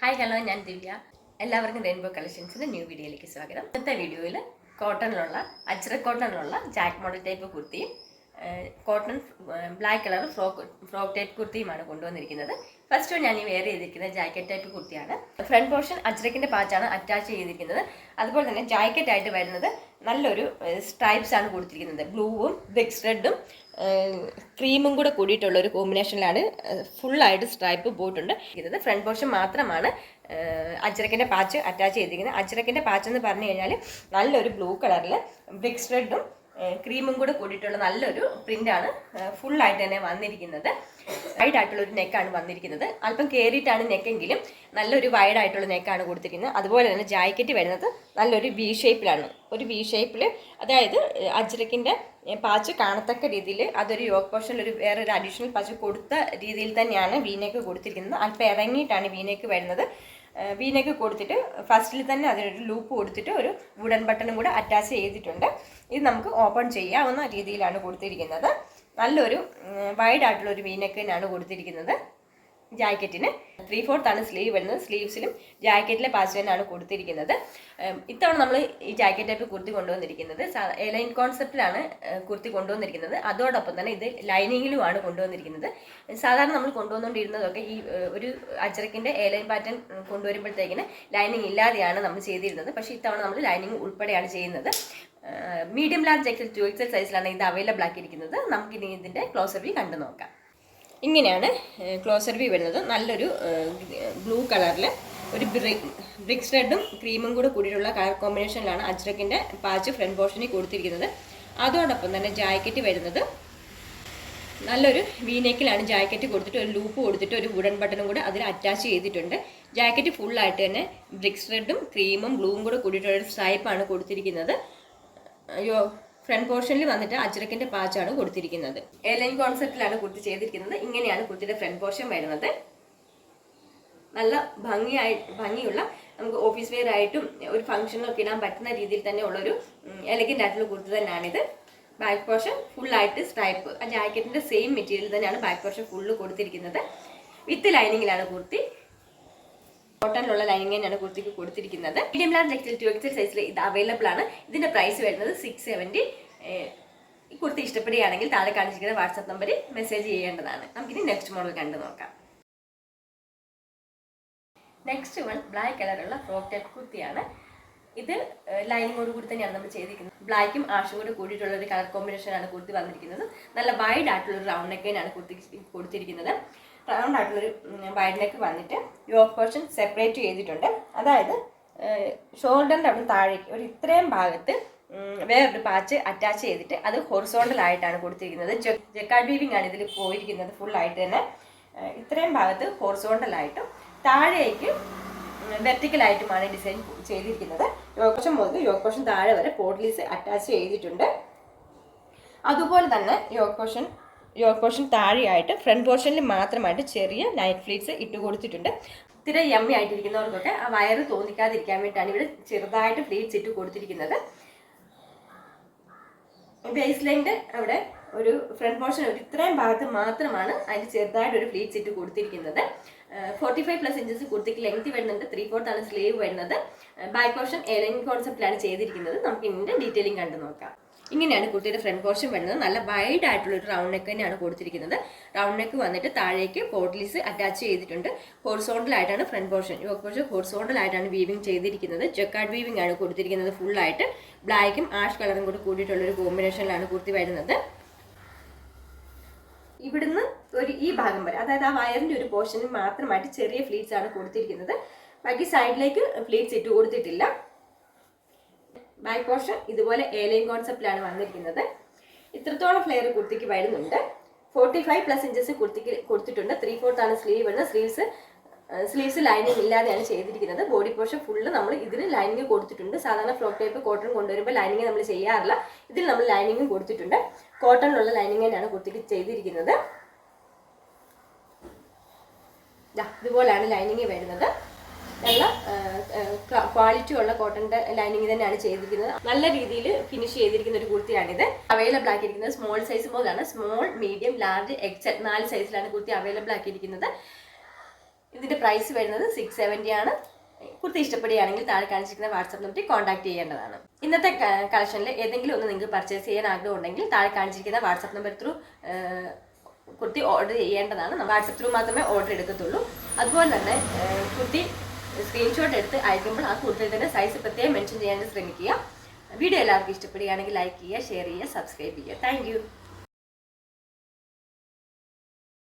Hi hello, ഞാൻ ദിവ്യ. എല്ലാവർക്കും rainbow കളക്ഷൻസിൻ്റെ new വീഡിയോയിലേക്ക് സ്വാഗതം. ഇന്നത്തെ വീഡിയോയിൽ അജ്രക് കോട്ടണിലുള്ള ജാക്ക് മോഡൽ ടൈപ്പ് കുർത്തിയും cotton black colour frock type കുർത്തിയുമാണ് കൊണ്ടുവന്നിരിക്കുന്നത്. ഫസ്റ്റ് ഞാൻ ഈ വെയർ ചെയ്തിരിക്കുന്നത് ജാക്കറ്റ് ടൈപ്പ് കുർത്തിയാണ്. ഫ്രണ്ട് പോർഷൻ അജ്രക്കിൻ്റെ പാച്ചാണ് അറ്റാച്ച് ചെയ്തിരിക്കുന്നത്. അതുപോലെ തന്നെ ജാക്കറ്റ് ആയിട്ട് വരുന്നത് നല്ലൊരു സ്ട്രൈപ്സ് ആണ് കൊടുത്തിരിക്കുന്നത്. ബ്ലൂവും ബ്രിക്സ് റെഡും ക്രീമും കൂടെ കൂടിയിട്ടുള്ള ഒരു കോമ്പിനേഷനിലാണ് ഫുള്ളായിട്ട് സ്ട്രൈപ്പ് പോയിട്ടുണ്ട്. ഇത് ഫ്രണ്ട് പോർഷൻ മാത്രമാണ് അജ്രക്കിൻ്റെ പാച്ച് അറ്റാച്ച് ചെയ്തിരിക്കുന്നത്. അജ്രക്കിൻ്റെ പാച്ച് എന്ന് പറഞ്ഞു കഴിഞ്ഞാൽ നല്ലൊരു ബ്ലൂ കളറിൽ ബ്രിക്സ് റെഡും ക്രീമും കൂടെ കൂടിയിട്ടുള്ള നല്ലൊരു പ്രിൻ്റാണ് ഫുള്ളായിട്ട് തന്നെ വന്നിരിക്കുന്നത്. വൈഡ് ആയിട്ടുള്ളൊരു നെക്കാണ് വന്നിരിക്കുന്നത്. അല്പം കയറിയിട്ടാണ് നെക്കെങ്കിലും നല്ലൊരു വൈഡ് ആയിട്ടുള്ള നെക്കാണ് കൊടുത്തിരിക്കുന്നത്. അതുപോലെ തന്നെ ജാക്കറ്റ് വരുന്നത് നല്ലൊരു വി ഷേപ്പിലാണ്. ഒരു വി ഷേപ്പിൽ, അതായത് അജ്രക്കിൻ്റെ പാച്ച് കാണത്തക്ക രീതിയിൽ അതൊരു യോക്ക് പോർഷനിൽ വേറൊരു അഡീഷണൽ പാച്ച് കൊടുത്ത രീതിയിൽ തന്നെയാണ് വീനെക്ക് കൊടുത്തിരിക്കുന്നത്. അല്പം ഇറങ്ങിയിട്ടാണ് വീനെക്ക് വരുന്നത്. വീനെക്ക് കൊടുത്തിട്ട് ഫസ്റ്റിൽ തന്നെ അതിനൊരു ലൂപ്പ് കൊടുത്തിട്ട് ഒരു വുഡൻ ബട്ടണും കൂടെ അറ്റാച്ച് ചെയ്തിട്ടുണ്ട്. ഇത് നമുക്ക് ഓപ്പൺ ചെയ്യാവുന്ന രീതിയിലാണ് കൊടുത്തിരിക്കുന്നത്. നല്ലൊരു വൈഡ് ആയിട്ടുള്ള ഒരു വീനെക്കിനാണ് കൊടുത്തിരിക്കുന്നത്. ജാക്കറ്റിന് 3/4 സ്ലീവ് വരുന്നത്. സ്ലീവ്സിലും ജാക്കറ്റിലെ പാച്ച് തന്നെയാണ് കൊടുത്തിരിക്കുന്നത്. ഇത്തവണ നമ്മൾ ഈ ജാക്കറ്റ് ടൈപ്പ് കുർത്തി കൊണ്ടുവന്നിരിക്കുന്നത് എലൈൻ കോൺസെപ്റ്റിലാണ് കുർത്തി കൊണ്ടുവന്നിരിക്കുന്നത്. അതോടൊപ്പം തന്നെ ഇത് ലൈനിങ്ങിലുമാണ് കൊണ്ടുവന്നിരിക്കുന്നത്. സാധാരണ നമ്മൾ കൊണ്ടുവന്നുകൊണ്ടിരുന്നതൊക്കെ ഈ ഒരു അജ്രക്കിൻ്റെ എലൈൻ പാറ്റേൺ കൊണ്ടുവരുമ്പോഴത്തേക്കിന് ലൈനിങ് ഇല്ലാതെയാണ് നമ്മൾ ചെയ്തിരുന്നത്. പക്ഷേ ഇത്തവണ നമ്മൾ ലൈനിങ് ഉൾപ്പെടെയാണ് ചെയ്യുന്നത്. മീഡിയം ലാർജ് എക്സൽ 2XL സൈസിലാണ് ഇത് അവൈലബിൾ ആക്കിയിരിക്കുന്നത്. നമുക്കിനി ഇതിൻ്റെ ക്ലോസർ വ്യൂ കണ്ടു നോക്കാം. ഇങ്ങനെയാണ് ക്ലോസർ വ്യൂ വരുന്നത്. നല്ലൊരു ബ്ലൂ കളറിൽ ഒരു ബ്രിക്സ് റെഡും ക്രീമും കൂടെ കൂടിയിട്ടുള്ള കളർ കോമ്പിനേഷനിലാണ് അജ്രക്കിൻ്റെ പാച്ച് ഫ്രണ്ട് പോർഷനിൽ കൊടുത്തിരിക്കുന്നത്. അതോടൊപ്പം തന്നെ ജാക്കറ്റ് വരുന്നത് നല്ലൊരു വീനെക്കിലാണ് ജാക്കറ്റ് കൊടുത്തിട്ട് ഒരു ലൂപ്പ് കൊടുത്തിട്ട് ഒരു വുഡൻ ബട്ടണും കൂടെ അതിൽ അറ്റാച്ച് ചെയ്തിട്ടുണ്ട്. ജാക്കറ്റ് ഫുള്ളായിട്ട് തന്നെ ബ്രിക്സ് റെഡും ക്രീമും ബ്ലൂവും കൂടെ കൂടിയിട്ടുള്ള ഒരു സ്ട്രൈപ്പാണ് കൊടുത്തിരിക്കുന്നത്. ഫ്രണ്ട് പോർഷനിൽ വന്നിട്ട് അജ്രക്കിൻ്റെ പാച്ചാണ് കൊടുത്തിരിക്കുന്നത്. എലൈൻ കോൺസെപ്റ്റിലാണ് കുർത്തി ചെയ്തിരിക്കുന്നത്. ഇങ്ങനെയാണ് കുർത്തിയുടെ ഫ്രണ്ട് പോർഷൻ വരുന്നത്. നല്ല ഭംഗിയുള്ള നമുക്ക് ഓഫീസ് വെയർ ആയിട്ടും ഒരു ഫംഗ്ഷനൊക്കെ ഇടാൻ പറ്റുന്ന രീതിയിൽ തന്നെ ഉള്ളൊരു എലഗൻ്റ് ആയിട്ടുള്ള കുർത്തി തന്നെയാണിത്. ബാക്ക് പോർഷൻ ഫുള്ളായിട്ട് സ്ട്രൈപ്പ്, ആ ജാക്കറ്റിൻ്റെ സെയിം മെറ്റീരിയൽ തന്നെയാണ് ബാക്ക് പോർഷൻ ഫുള്ള് കൊടുത്തിരിക്കുന്നത്. വിത്ത് ലൈനിങ്ങിലാണ് കുർത്തി. കോട്ടണിലുള്ള ലൈനിങ് തന്നെയാണ് കുർത്തിക്ക് കൊടുത്തിരിക്കുന്നത്. മീഡിയം ലാർജ് എക്സൽ 2XL സൈസിൽ ഇത് അവൈലബിൾ ആണ്. ഇതിൻ്റെ പ്രൈസ് വരുന്നത് 670. ഈ കുർത്തി ഇഷ്ടപ്പെടുകയാണെങ്കിൽ താഴെ കാണിച്ചിരിക്കുന്ന വാട്സാപ്പ് നമ്പറിൽ മെസ്സേജ് ചെയ്യേണ്ടതാണ്. നമുക്കിനി നെക്സ്റ്റ് മോഡൽ കണ്ടു നോക്കാം. നെക്സ്റ്റ് വൺ ബ്ലാക്ക് കളറുള്ള ഫ്രോക്ക് ടൈപ്പ് കുർത്തിയാണ്. ഇത് ലൈനിങ്ങോട് കൂടി തന്നെയാണ് നമ്മൾ ചെയ്തിരിക്കുന്നത്. ബ്ലാക്കും ആഷും കൂടി കൂടിയിട്ടുള്ള ഒരു കളർ കോമ്പിനേഷനാണ് കുർത്തി വന്നിരിക്കുന്നത്. നല്ല വൈഡ് ആയിട്ടുള്ളൊരു റൗണ്ട് നെക്കിനാണ് കുർത്തി കൊടുത്തിരിക്കുന്നത്. റൗണ്ട് ആയിട്ടുള്ളൊരു വൈഡ് നെക്ക് വന്നിട്ട് യോക്ക് പോർഷൻ സെപ്പറേറ്റ് ചെയ്തിട്ടുണ്ട്. അതായത് ഷോൾഡറിൻ്റെ അവിടെ താഴേക്ക് ഒരു ഇത്രയും ഭാഗത്ത് വേറൊരു പാച്ച് അറ്റാച്ച് ചെയ്തിട്ട് അത് ഹൊറിസോണ്ടൽ ആയിട്ടാണ് കൊടുത്തിരിക്കുന്നത്. ജക്കാർഡ് വീവിംഗ് ആണ് ഇതിൽ പോയിരിക്കുന്നത്. ഫുള്ളായിട്ട് തന്നെ ഇത്രയും ഭാഗത്ത് ഹൊറിസോണ്ടലായിട്ടും താഴേക്ക് വെർട്ടിക്കലായിട്ടുമാണ് ഡിസൈൻ ചെയ്തിരിക്കുന്നത്. യോക്ക് പോർഷൻ മുതൽ യോക്ക് പോർഷൻ താഴെ വരെ പോട്ട്ലീസ് അറ്റാച്ച് ചെയ്തിട്ടുണ്ട്. അതുപോലെ തന്നെ യോക്ക് പോർഷൻ താഴെയായിട്ട് ഫ്രണ്ട് പോർഷനിൽ മാത്രമായിട്ട് ചെറിയ നൈറ്റ് ഫ്ലീറ്റ്സ് ഇട്ട് കൊടുത്തിട്ടുണ്ട്. ഇത്തിരി യമ്മി ആയിട്ടിരിക്കുന്നവർക്കൊക്കെ ആ വയറ് തോന്നിക്കാതിരിക്കാൻ വേണ്ടിയിട്ടാണ് ഇവിടെ ചെറുതായിട്ട് ഫ്ലീറ്റ്സ് ഇട്ട് കൊടുത്തിരിക്കുന്നത്. ബേസ് ലൈനിൻ്റെ അവിടെ ഒരു ഫ്രണ്ട് പോർഷൻ ഒരു ഇത്രയും ഭാഗത്ത് മാത്രമാണ് അതിന് ചെറുതായിട്ടൊരു ഫ്ലീറ്റ്സ് ഇട്ട് കൊടുത്തിരിക്കുന്നത്. 45+ ഇഞ്ചസ് കുർത്തിക്ക് ലെങ്ത് വരുന്നുണ്ട്. 3/4 സ്ലീവ് വരുന്നത്. ബാക്ക് പോർഷൻ എലൈൻ കോൺസെപ്റ്റിലാണ് ചെയ്തിരിക്കുന്നത്. നമുക്ക് ഇതിൻ്റെ ഡീറ്റെയിലിംഗ് കണ്ടു നോക്കാം. ഇങ്ങനെയാണ് കുർത്തിയുടെ ഫ്രണ്ട് പോർഷൻ വരുന്നത്. നല്ല വൈഡ് ആയിട്ടുള്ള ഒരു റൗണ്ട് നെക്ക് തന്നെയാണ് കൊടുത്തിരിക്കുന്നത്. റൗണ്ട് നെക്ക് വന്നിട്ട് താഴേക്ക് പോട്ട്ലീസ് അറ്റാച്ച് ചെയ്തിട്ടുണ്ട്. ഹൊറിസോണ്ടൽ ആയിട്ടാണ് front portion. Yoke portion horizontal ആയിട്ടാണ് വീവിംഗ് ചെയ്തിരിക്കുന്നത്. ജക്കാർഡ് വീവിംഗ് ആണ് കൊടുത്തിരിക്കുന്നത്. ഫുള്ളായിട്ട് ബ്ലാക്കും ആഷ് കളറും കൂടി കൂടിയിട്ടുള്ളൊരു കോമ്പിനേഷനിലാണ് കുർത്തി വരുന്നത്. ഇവിടുന്ന് ഈ ഭാഗം വരെ, അതായത് ആ വയറിൻ്റെ ഒരു പോർഷനിൽ മാത്രമായിട്ട് ചെറിയ ഫ്ലീറ്റ്സ് ആണ് കൊടുത്തിരിക്കുന്നത്. ബാക്കി സൈഡിലേക്ക് ഫ്ലീറ്റ്സ് ഇട്ട് കൊടുത്തിട്ടില്ല. ബാക്ക് പോർഷൻ ഇതുപോലെ എലൈൻ കോൺസെപ്റ്റിലാണ് വന്നിരിക്കുന്നത്. ഇത്രത്തോളം ഫ്ലെയർ കുർത്തിക്ക് വരുന്നുണ്ട്. 45+ ഇഞ്ചസ് കുർത്തിക്ക് കൊടുത്തിട്ടുണ്ട്. 3/4 സ്ലീവ് വരുന്നത്. സ്ലീവ്സ് ലൈനിങ് ഇല്ലാതെയാണ് ചെയ്തിരിക്കുന്നത്. ബോഡി പോർഷൻ ഫുള്ള് നമ്മൾ ഇതിന് ലൈനിങ് കൊടുത്തിട്ടുണ്ട്. സാധാരണ ഫ്രോക്ക് ടൈപ്പ് കോട്ടൺ കൊണ്ടുവരുമ്പോൾ ലൈനിങ് നമ്മൾ ചെയ്യാറില്ല. ഇതിൽ നമ്മൾ ലൈനിങ്ങും കൊടുത്തിട്ടുണ്ട്. കോട്ടണിലുള്ള ലൈനിങ് തന്നെയാണ് കുർത്തിക്ക് ചെയ്തിരിക്കുന്നത്. ഇതുപോലെയാണ് ലൈനിങ് വരുന്നത്. നല്ല ക്വാളിറ്റി ഉള്ള കോട്ടൻ്റെ ലൈനിങ് തന്നെയാണ് ചെയ്തിരിക്കുന്നത്. നല്ല രീതിയിൽ ഫിനിഷ് ചെയ്തിരിക്കുന്ന ഒരു കുർത്തിയാണിത്. അവൈലബിൾ ആക്കിയിരിക്കുന്നത് സ്മോൾ സൈസ് മുതലാണ്. സ്മോൾ, മീഡിയം, ലാർജ്, എക്സൽ 4 സൈസിലാണ് കുർത്തി അവൈലബിൾ ആക്കിയിരിക്കുന്നത്. ഇതിൻ്റെ പ്രൈസ് വരുന്നത് 670 ആണ്. കുർത്തി ഇഷ്ടപ്പെടുകയാണെങ്കിൽ താഴെ കാണിച്ചിരിക്കുന്ന വാട്സാപ്പ് നമ്പറിൽ കോൺടാക്ട് ചെയ്യേണ്ടതാണ്. ഇന്നത്തെ കളക്ഷനിൽ ഏതെങ്കിലും ഒന്ന് നിങ്ങൾക്ക് പർച്ചേസ് ചെയ്യാൻ ആഗ്രഹം ഉണ്ടെങ്കിൽ താഴെ കാണിച്ചിരിക്കുന്ന WhatsApp number through kurti order ചെയ്യേണ്ടതാണ്. വാട്സാപ്പ് ത്രൂ മാത്രമേ ഓർഡർ എടുക്കത്തുള്ളൂ. അതുപോലെ തന്നെ കുർത്തി സ്ക്രീൻഷോട്ട് എടുത്ത് അയക്കുമ്പോൾ ആ കുർത്തിയിൽ തന്നെ സൈസ് പ്രത്യേകം മെൻഷൻ ചെയ്യാൻ ശ്രമിക്കുക. വീഡിയോ എല്ലാവർക്കും ഇഷ്ടപ്പെടുകയാണെങ്കിൽ ലൈക്ക് ചെയ്യുക, ഷെയർ ചെയ്യുക, സബ്സ്ക്രൈബ് ചെയ്യുക. താങ്ക്